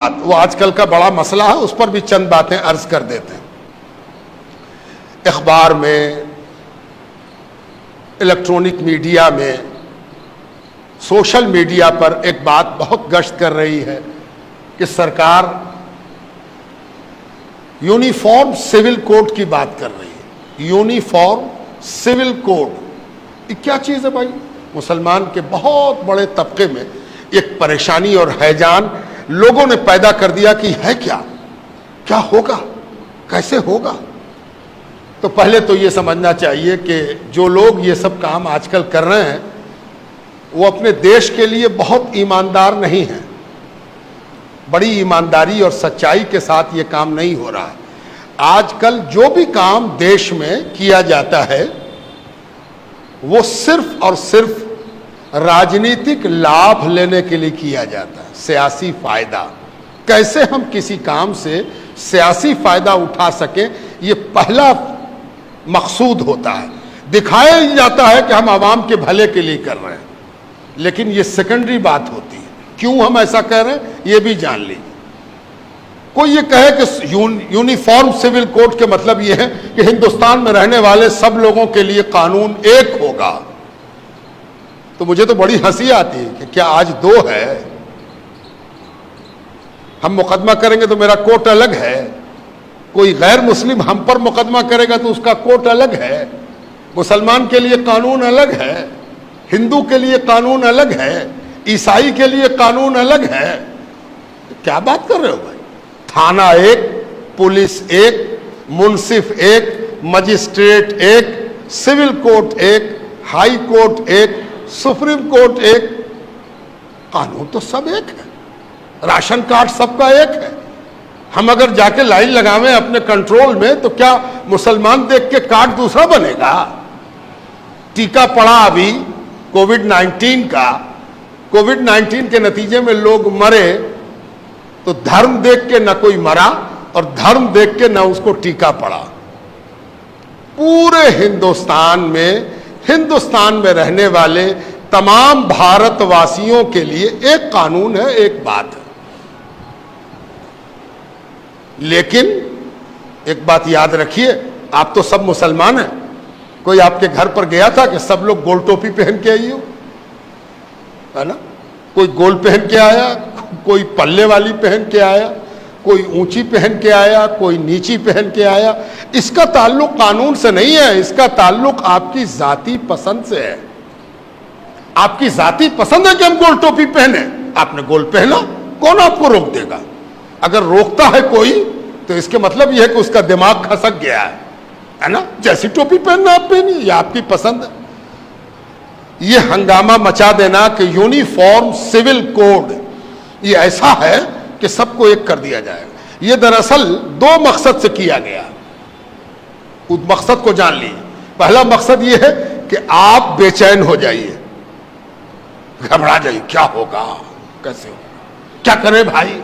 وہ آج کل کا بڑا مسئلہ ہے، اس پر بھی چند باتیں عرض کر دیتے ہیں۔ اخبار میں، الیکٹرونک میڈیا میں، سوشل میڈیا پر ایک بات بہت گشت کر رہی ہے کہ سرکار یونیفارم سول کوڈ کی بات کر رہی ہے۔ یونیفارم سول کوڈ یہ کیا چیز ہے بھائی؟ مسلمان کے بہت بڑے طبقے میں ایک پریشانی اور ہیجان لوگوں نے پیدا کر دیا کہ ہے کیا ہوگا، کیسے ہوگا؟ تو پہلے تو یہ سمجھنا چاہیے کہ جو لوگ یہ سب کام آج کل کر رہے ہیں وہ اپنے دیش کے لیے بہت ایماندار نہیں ہیں، بڑی ایمانداری اور سچائی کے ساتھ یہ کام نہیں ہو رہا ہے۔ آج کل جو بھی کام دیش میں کیا جاتا ہے وہ صرف اور صرف راجنیتک لابھ لینے کے لیے کیا جاتا ہے، سیاسی فائدہ۔ کیسے ہم کسی کام سے سیاسی فائدہ اٹھا سکیں، یہ پہلا مقصود ہوتا ہے۔ دکھایا جاتا ہے کہ ہم عوام کے بھلے کے لیے کر رہے ہیں، لیکن یہ سیکنڈری بات ہوتی ہے۔ کیوں ہم ایسا کر رہے ہیں یہ بھی جان لیجیے۔ کوئی یہ کہے کہ یونیفارم سول کوڈ کے مطلب یہ ہے کہ ہندوستان میں رہنے والے سب لوگوں کے لیے قانون ایک ہوگا، تو مجھے تو بڑی ہنسی آتی ہے کہ کیا آج دو ہے؟ ہم مقدمہ کریں گے تو میرا کوٹ الگ ہے، کوئی غیر مسلم ہم پر مقدمہ کرے گا تو اس کا کوٹ الگ ہے، مسلمان کے لیے قانون الگ ہے، ہندو کے لیے قانون الگ ہے، عیسائی کے لیے قانون الگ ہے۔ کیا بات کر رہے ہو بھائی؟ تھانہ ایک، پولیس ایک، منصف ایک، مجسٹریٹ ایک، سول کورٹ ایک، ہائی کورٹ ایک، سپریم کورٹ ایک، قانون تو سب ایک ہے، راشن کارڈ سب کا ایک ہے۔ ہم اگر جا کے لائن لگاویں اپنے کنٹرول میں تو کیا مسلمان دیکھ کے کارڈ دوسرا بنے گا؟ ٹیکہ پڑا ابھی کووڈ-19 کا، کووڈ-19 کے نتیجے میں لوگ مرے تو دھرم دیکھ کے نہ کوئی مرا اور دھرم دیکھ کے نہ اس کو ٹیکہ پڑا۔ پورے ہندوستان میں رہنے والے تمام بھارت واسیوں کے لیے ایک قانون ہے، ایک بات ہے۔ لیکن ایک بات یاد رکھیے، آپ تو سب مسلمان ہیں۔ کوئی آپ کے گھر پر گیا تھا کہ سب لوگ گول ٹوپی پہن کے آئی ہو، ہے نا؟ کوئی گول پہن کے آیا، کوئی پلے والی پہن کے آیا، کوئی اونچی پہن کے آیا، کوئی نیچی پہن کے آیا۔ اس کا تعلق قانون سے نہیں ہے، اس کا تعلق آپ کی ذاتی پسند سے ہے۔ آپ کی ذاتی پسند ہے کہ ہم گول ٹوپی پہنے، آپ نے گول پہنا، کون آپ کو روک دے گا؟ اگر روکتا ہے کوئی تو اس کے مطلب یہ ہے کہ اس کا دماغ کھسک گیا ہے نا؟ جیسی ٹوپی پہننا آپ پہنیے، یہ آپ کی پسند ہے۔ یہ ہنگامہ مچا دینا کہ یونیفارم سول کوڈ یہ ایسا ہے کہ سب کو ایک کر دیا جائے گا، یہ دراصل دو مقصد سے کیا گیا۔ اس مقصد کو جان لیجیے۔ پہلا مقصد یہ ہے کہ آپ بے چین ہو جائیے، گھبرا جائیے، کیا ہوگا، کیسے ہوگا، کیا کریں بھائی،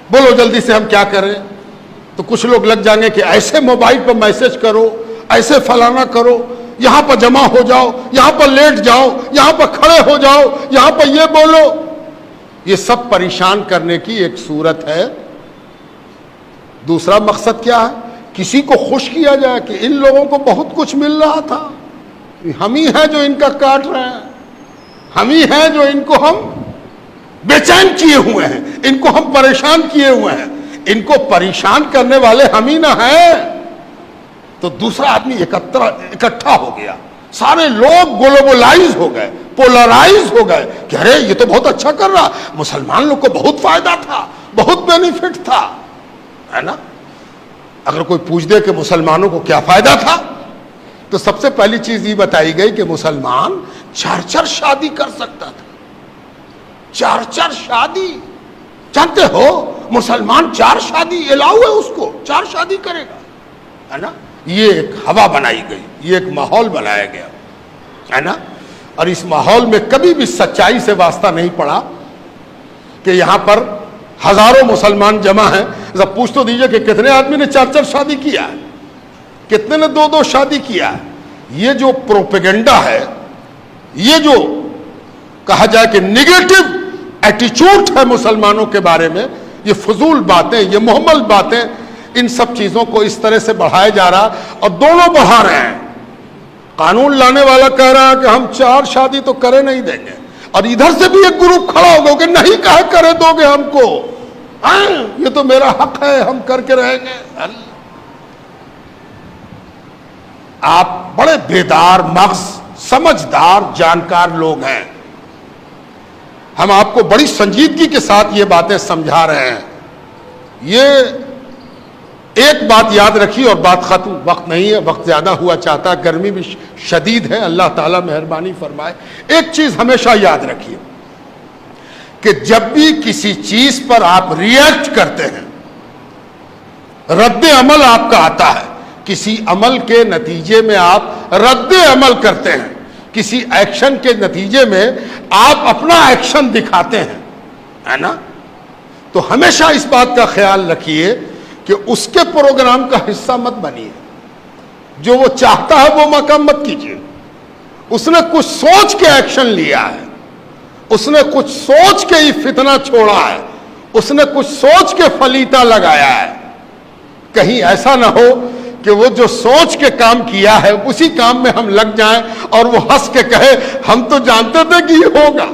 بولو جلدی سے ہم کیا کریں۔ تو کچھ لوگ لگ جائیں گے کہ ایسے موبائل پر میسج کرو، ایسے فلانا کرو، یہاں پر جمع ہو جاؤ، یہاں پر لیٹ جاؤ، یہاں پر کھڑے ہو جاؤ، یہاں پر یہ بولو۔ یہ سب پریشان کرنے کی ایک صورت ہے۔ دوسرا مقصد کیا ہے؟ کسی کو خوش کیا جائے کہ ان لوگوں کو بہت کچھ مل رہا تھا، ہم ہی ہیں جو ان کا کاٹ رہے ہیں، ہم ہی ہیں جو ان کو ہم بے چین کیے ہوئے ہیں، ان کو ہم پریشان کیے ہوئے ہیں، ان کو پریشان کرنے والے ہم ہی نہ ہیں۔ تو دوسرا آدمی اکٹھا ہو گیا، سارے لوگ گلوبلائز ہو گئے، پولرائز ہو گئے کہ ارے یہ تو بہت اچھا کر رہا، مسلمان لوگ کو بہت فائدہ تھا، بہت بینیفٹ تھا، ہے نا؟ اگر کوئی پوچھ دے کہ مسلمانوں کو کیا فائدہ تھا تو سب سے پہلی چیز یہ بتائی گئی کہ مسلمان 4 شادی کر سکتا تھا۔ 4 شادی، جانتے ہو مسلمان 4 شادی الاؤ ہے، اس کو 4 شادی کرے گا، ہے نا؟ یہ ایک ہوا بنائی گئی، یہ ایک ماحول بنایا گیا، ہے نا؟ اور اس ماحول میں کبھی بھی سچائی سے واسطہ نہیں پڑا کہ یہاں پر ہزاروں مسلمان جمع ہیں، ذرا پوچھ تو دیجئے کہ کتنے آدمی نے 4 شادی کیا ہے، کتنے نے 2 شادی کیا ہے۔ یہ جو پروپیگنڈا ہے، یہ جو کہا جائے کہ نیگیٹو ایٹیچیوڈ ہے مسلمانوں کے بارے میں، یہ فضول باتیں، یہ محمل باتیں، ان سب چیزوں کو اس طرح سے بڑھایا جا رہا، اور دونوں بڑھا رہے ہیں۔ قانون لانے والا کہہ رہا ہے کہ ہم 4 شادی تو کرے نہیں دیں گے، اور ادھر سے بھی ایک گروپ کھڑا ہوگا کہ نہیں کہے کرے دو گے ہم کو، یہ تو میرا حق ہے، ہم کر کے رہیں گے۔ آپ بڑے بیدار مغز، سمجھدار، جانکار لوگ ہیں، ہم آپ کو بڑی سنجیدگی کے ساتھ یہ باتیں سمجھا رہے ہیں۔ یہ ایک بات یاد رکھیے اور بات ختم، وقت نہیں ہے، وقت زیادہ ہوا چاہتا ہے، گرمی بھی شدید ہے، اللہ تعالیٰ مہربانی فرمائے۔ ایک چیز ہمیشہ یاد رکھیے کہ جب بھی کسی چیز پر آپ ریئیکٹ کرتے ہیں، رد عمل آپ کا آتا ہے، کسی عمل کے نتیجے میں آپ رد عمل کرتے ہیں، کسی ایکشن کے نتیجے میں آپ اپنا ایکشن دکھاتے ہیں، ہے نا؟ تو ہمیشہ اس بات کا خیال رکھیے کہ اس کے پروگرام کا حصہ مت بنیے، جو وہ چاہتا ہے وہ مقام مت کیجیے۔ اس نے کچھ سوچ کے ایکشن لیا ہے، اس نے کچھ سوچ کے ہی فتنہ چھوڑا ہے، اس نے کچھ سوچ کے فلیتا لگایا ہے۔ کہیں ایسا نہ ہو کہ وہ جو سوچ کے کام کیا ہے اسی کام میں ہم لگ جائیں اور وہ ہنس کے کہے ہم تو جانتے تھے کہ یہ ہوگا۔